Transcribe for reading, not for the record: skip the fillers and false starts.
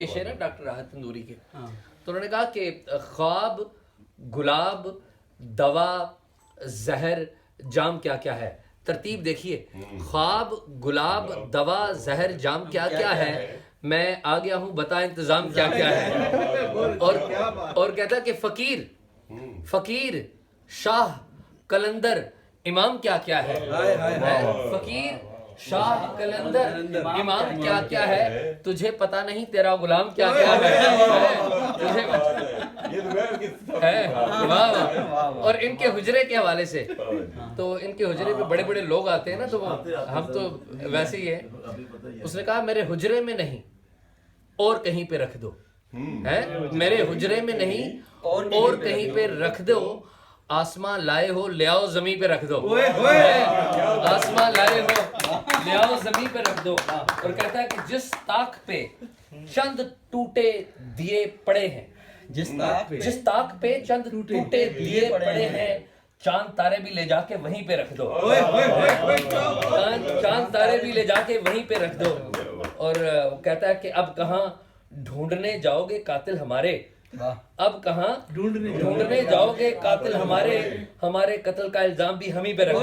یہ شعر ہے ڈاکٹر راحت تندوری کے. تو انہوں نے کہا کہ خواب، گلاب، دوا، زہر، جام کیا کیا ہے. ترتیب دیکھیے، خواب، گلاب، دوا، زہر، جام کیا کیا ہے. میں آ گیا ہوں، بتا انتظام کیا کیا ہے. اور کہتا ہے کہ فقیر، شاہ، کلندر، امام کیا کیا ہے. فقیر، شاہ، کلندر، امام کیا کیا ہے. تجھے پتہ نہیں تیرا غلام کیا کیا ہے. اور ان کے حجرے کے حوالے سے، تو ان کے حجرے پہ بڑے بڑے لوگ آتے ہیں نا، تو ہم تو ویسے ہی ہیں. اس نے کہا میرے حجرے میں نہیں اور کہیں پہ رکھ دو. میرے حجرے میں نہیں اور کہیں پہ رکھ دو. آسمان لائے ہو لے آؤ زمین پہ رکھ دو. آسمان لائے ہو لے آؤ زمین پہ رکھ دو. اور کہتا ہے کہ جس طاق پہ چند ٹوٹے دیے پڑے ہیں، جس طاق پہ چند ٹوٹے دیے پڑے ہیں، چاند تارے بھی لے جا کے وہیں پہ رکھ دو. چاند تارے بھی لے جا کے وہیں پہ رکھ دو. اور کہتا ہے کہ اب کہاں ڈھونڈنے جاؤ گے قاتل ہمارے. اب کہاں ڈھونڈنے جاؤ گے قاتل ہمارے. ہمارے قتل کا الزام بھی ہم ہی پہ رکھ دو.